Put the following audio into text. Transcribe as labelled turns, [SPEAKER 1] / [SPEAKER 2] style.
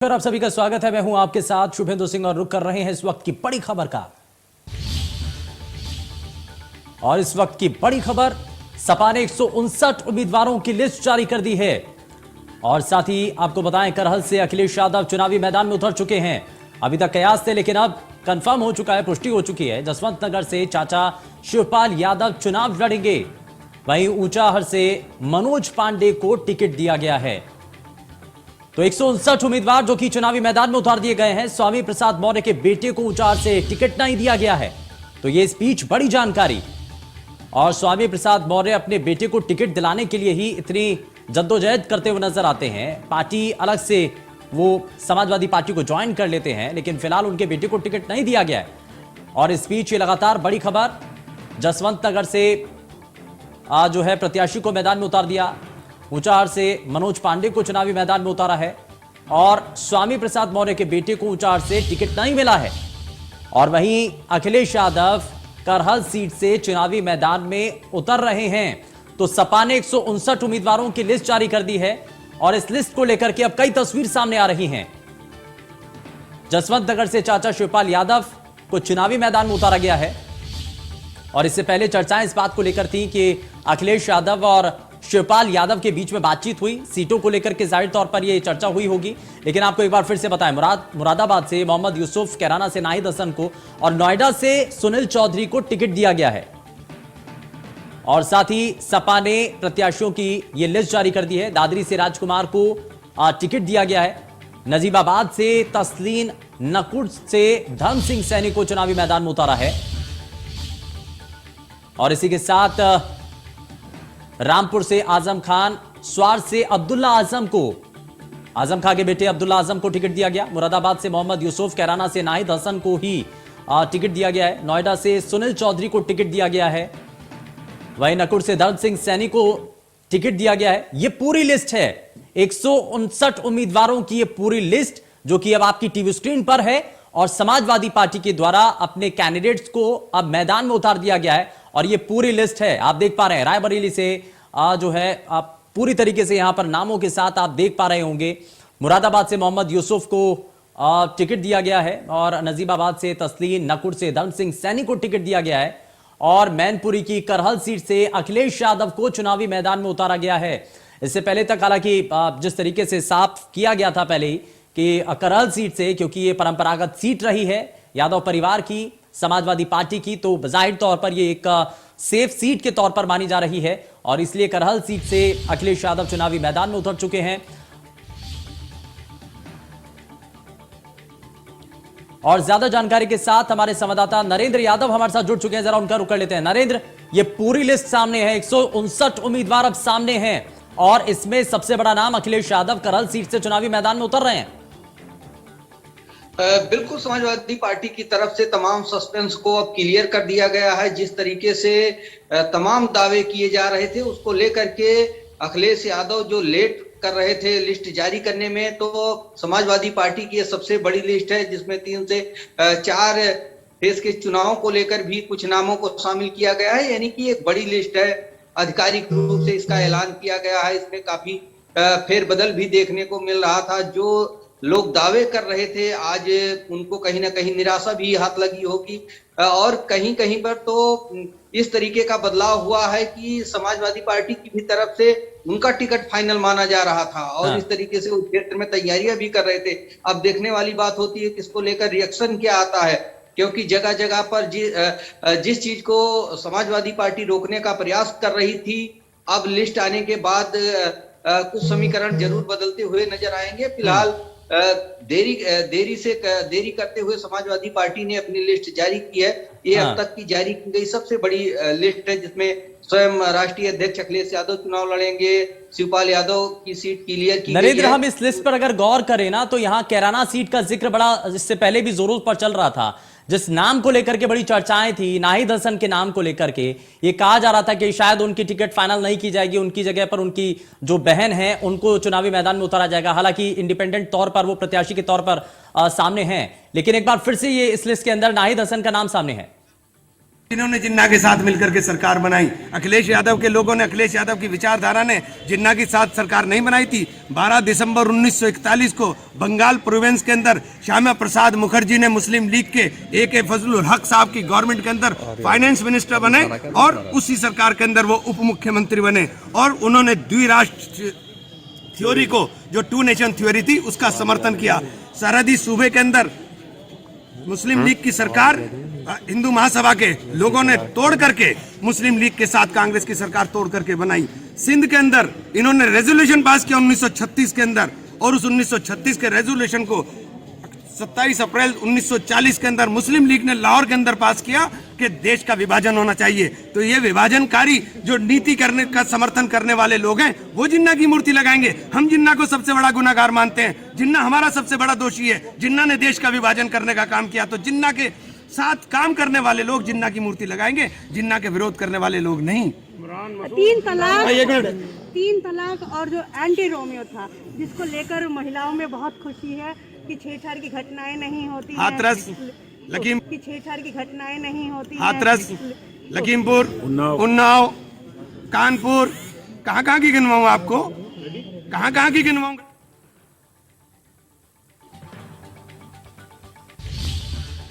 [SPEAKER 1] फिर आप सभी का स्वागत है। मैं हूं आपके साथ शुभेंदु सिंह और रुक कर रहे हैं इस वक्त की बड़ी खबर का। और इस वक्त की बड़ी खबर, सपा ने 159 उम्मीदवारों की लिस्ट जारी कर दी है। और साथ ही आपको बताएं, करहल से अखिलेश यादव चुनावी मैदान में उतर चुके हैं। अभी तक कयास थे, लेकिन अब कंफर्म हो चुका है, पुष्टि हो चुकी है। जसवंत नगर से चाचा शिवपाल यादव चुनाव लड़ेंगे। वहीं ऊंचाहर से मनोज पांडे को टिकट दिया गया है। तो 159 उम्मीदवार जो कि चुनावी मैदान में उतार दिए गए हैं। स्वामी प्रसाद मौर्य के बेटे को ऊंचाहर से टिकट नहीं दिया गया है। तो ये स्पीच बड़ी जानकारी। और स्वामी प्रसाद मौर्य अपने बेटे को टिकट दिलाने के लिए ही इतनी जद्दोजहद करते हुए नजर आते हैं। पार्टी अलग से वो समाजवादी पार्टी को ज्वाइन कर लेते हैं, लेकिन फिलहाल उनके बेटे को टिकट नहीं दिया गया है। और स्पीच ये लगातार बड़ी खबर, जसवंत नगर से जो है प्रत्याशी को मैदान में उतार दिया। ऊंचाहर से मनोज पांडे को चुनावी मैदान में उतारा है। और स्वामी प्रसाद मौर्य के बेटे को ऊंचाहर से टिकट नहीं मिला है। और वहीं अखिलेश यादव करहल सीट से चुनावी मैदान में उतर रहे हैं। तो सपा ने 159 उम्मीदवारों की लिस्ट जारी कर दी है। और इस लिस्ट को लेकर के अब कई तस्वीर सामने आ रही हैं। जसवंत नगर से चाचा शिवपाल यादव को चुनावी मैदान में उतारा गया है। और इससे पहले चर्चाएं इस बात को लेकर थी कि अखिलेश यादव और शिवपाल यादव के बीच में बातचीत हुई। सीटों को लेकर के जाहिर तौर पर यह चर्चा हुई होगी। लेकिन आपको एक बार फिर से बताएं, मुरादाबाद से मोहम्मद यूसुफ, कैराना से नाहिद हसन को और नोएडा से सुनील चौधरी को टिकट दिया गया है। और साथ ही सपा ने प्रत्याशियों की यह लिस्ट जारी कर दी है। दादरी से राजकुमार को टिकट दिया गया है। नजीबाबाद से तस्लीन, नकुड़ से धर्म सिंह सैनी को चुनावी मैदान में उतारा है। और इसी के साथ रामपुर से आजम खान, स्वार से अब्दुल्ला आजम को, आजम खान के बेटे अब्दुल्ला आजम को टिकट दिया गया। मुरादाबाद से मोहम्मद यूसुफ, कैराना से नाहिद हसन को ही टिकट दिया गया है। नोएडा से सुनील चौधरी को टिकट दिया गया है। वहीं नकुड़ से धर्म सिंह सैनी को टिकट दिया गया है। यह पूरी लिस्ट है, 159 उम्मीदवारों की यह पूरी लिस्ट, जो कि अब आपकी टीवी स्क्रीन पर है। और समाजवादी पार्टी के द्वारा अपने कैंडिडेट्स को अब मैदान में उतार दिया गया है। और ये पूरी लिस्ट है, आप देख पा रहे हैं। रायबरेली से जो है आप पूरी तरीके से यहां पर नामों के साथ आप देख पा रहे होंगे। मुरादाबाद से मोहम्मद यूसुफ को टिकट दिया गया है। और नजीबाबाद से तस्लीन, नकुड़ से धर्म सिंह सैनी को टिकट दिया गया है। और मैनपुरी की करहल सीट से अखिलेश यादव को चुनावी मैदान में उतारा गया है। इससे पहले तक हालांकि जिस तरीके से साफ किया गया था पहले ही कि करहल सीट से, क्योंकि ये परंपरागत सीट रही है यादव परिवार की, समाजवादी पार्टी की, तो जाहिर तौर पर ये एक सेफ सीट के तौर पर मानी जा रही है। और इसलिए करहल सीट से अखिलेश यादव चुनावी मैदान में उतर चुके हैं। और ज्यादा जानकारी के साथ हमारे संवाददाता नरेंद्र यादव हमारे साथ जुड़ चुके हैं। जरा उनका रुख कर लेते हैं। नरेंद्र, ये पूरी लिस्ट सामने है, 159 उम्मीदवार अब सामने हैं। और इसमें सबसे बड़ा नाम अखिलेश यादव करहल सीट से चुनावी मैदान में उतर रहे हैं।
[SPEAKER 2] बिल्कुल, समाजवादी पार्टी की तरफ से तमाम सस्पेंस को अब क्लियर कर दिया गया है। जिस तरीके से तमाम दावे किए जा रहे थे, उसको लेकर के अखिलेश यादव जो लेट कर रहे थे लिस्ट जारी करने में, तो समाजवादी पार्टी की ये सबसे बड़ी लिस्ट है, जिसमें 3 से 4 फेज के चुनावों को लेकर भी कुछ नामों को शामिल किया गया है। यानी कि एक बड़ी लिस्ट है, आधिकारिक रूप से इसका ऐलान किया गया है। इसमें काफी फेरबदल भी देखने को मिल रहा था। जो लोग दावे कर रहे थे, आज उनको कहीं ना कहीं निराशा भी हाथ लगी होगी। और कहीं कहीं पर तो इस तरीके का बदलाव हुआ है कि समाजवादी पार्टी की भी तरफ से उनका टिकट फाइनल माना जा रहा था। और इस तरीके से उस क्षेत्र में तैयारियां भी कर रहे थे। अब देखने वाली बात होती है कि इसको लेकर रिएक्शन क्या आता है, क्योंकि जगह जगह पर जिस चीज को समाजवादी पार्टी रोकने का प्रयास कर रही थी, अब लिस्ट आने के बाद कुछ समीकरण जरूर बदलते हुए नजर आएंगे। फिलहाल देरी करते हुए समाजवादी पार्टी ने अपनी लिस्ट जारी की है। ये अब तक की जारी की गई सबसे बड़ी लिस्ट है, जिसमें स्वयं राष्ट्रीय अध्यक्ष अखिलेश यादव चुनाव लड़ेंगे। शिवपाल यादव की सीट क्लियर की गई है।
[SPEAKER 1] नरेंद्र, हम इस लिस्ट पर अगर गौर करें ना, तो यहाँ कैराना सीट का जिक्र बड़ा इससे पहले भी जोरों पर चल रहा था। जिस नाम को लेकर के बड़ी चर्चाएं थी, नाहिद हसन के नाम को लेकर के, ये कहा जा रहा था कि शायद उनकी टिकट फाइनल नहीं की जाएगी, उनकी जगह पर उनकी जो बहन है उनको चुनावी मैदान में उतारा जाएगा। हालांकि इंडिपेंडेंट तौर पर वो प्रत्याशी के तौर पर सामने हैं, लेकिन एक बार फिर से ये इस लिस्ट के अंदर नाहिद हसन का नाम सामने है।
[SPEAKER 3] इन्होंने जिन्ना के साथ मिलकर के सरकार बनाई। अखिलेश यादव के लोगों ने, अखिलेश यादव की विचारधारा ने जिन्ना के साथ सरकार नहीं बनाई थी। 12 दिसंबर 1941 को बंगाल प्रोविंस के अंदर श्यामा प्रसाद मुखर्जी ने मुस्लिम लीग के ए फजलुल हक साहब की गवर्नमेंट के अंदर फाइनेंस मिनिस्टर बने और उसी सरकार के अंदर वो उप मुख्यमंत्री बने और उन्होंने द्विराष्ट्र थ्योरी को, जो 2 नेशन थ्योरी थी, उसका समर्थन किया। सरहदी सूबे के अंदर मुस्लिम लीग की सरकार हिंदू महासभा के लोगों ने तोड़ करके मुस्लिम लीग के साथ कांग्रेस की सरकार तोड़ करके बनाई। सिंध के अंदर इन्होंने रेजोल्यूशन पास किया 1936 के अंदर और उस 1936 के रेजोल्यूशन को 27 अप्रैल 1940 के अंदर मुस्लिम लीग ने लाहौर के अंदर पास किया कि देश का विभाजन होना चाहिए। तो ये विभाजनकारी जो नीति करने का समर्थन करने वाले लोग हैं वो जिन्ना की मूर्ति लगाएंगे। हम जिन्ना को सबसे बड़ा गुनाहगार मानते हैं। जिन्ना हमारा सबसे बड़ा दोषी है। जिन्ना ने देश का विभाजन करने का काम किया, तो जिन्ना के साथ काम करने वाले लोग जिन्ना की मूर्ति लगाएंगे, जिन्ना के विरोध करने वाले लोग नहीं।
[SPEAKER 4] 3 तलाक और जो एंटी रोमियो था, जिसको लेकर महिलाओं में बहुत खुशी है कि छेड़छाड़ की घटनाएं नहीं होती हैं।
[SPEAKER 3] हाथरस,
[SPEAKER 4] छेड़छाड़ की घटनाएं नहीं होती हैं।
[SPEAKER 3] हाथरस, लखीमपुर, उन्नाव, कानपुर, कहाँ की गिनवाऊं आपको, कहाँ की गिनवाऊं?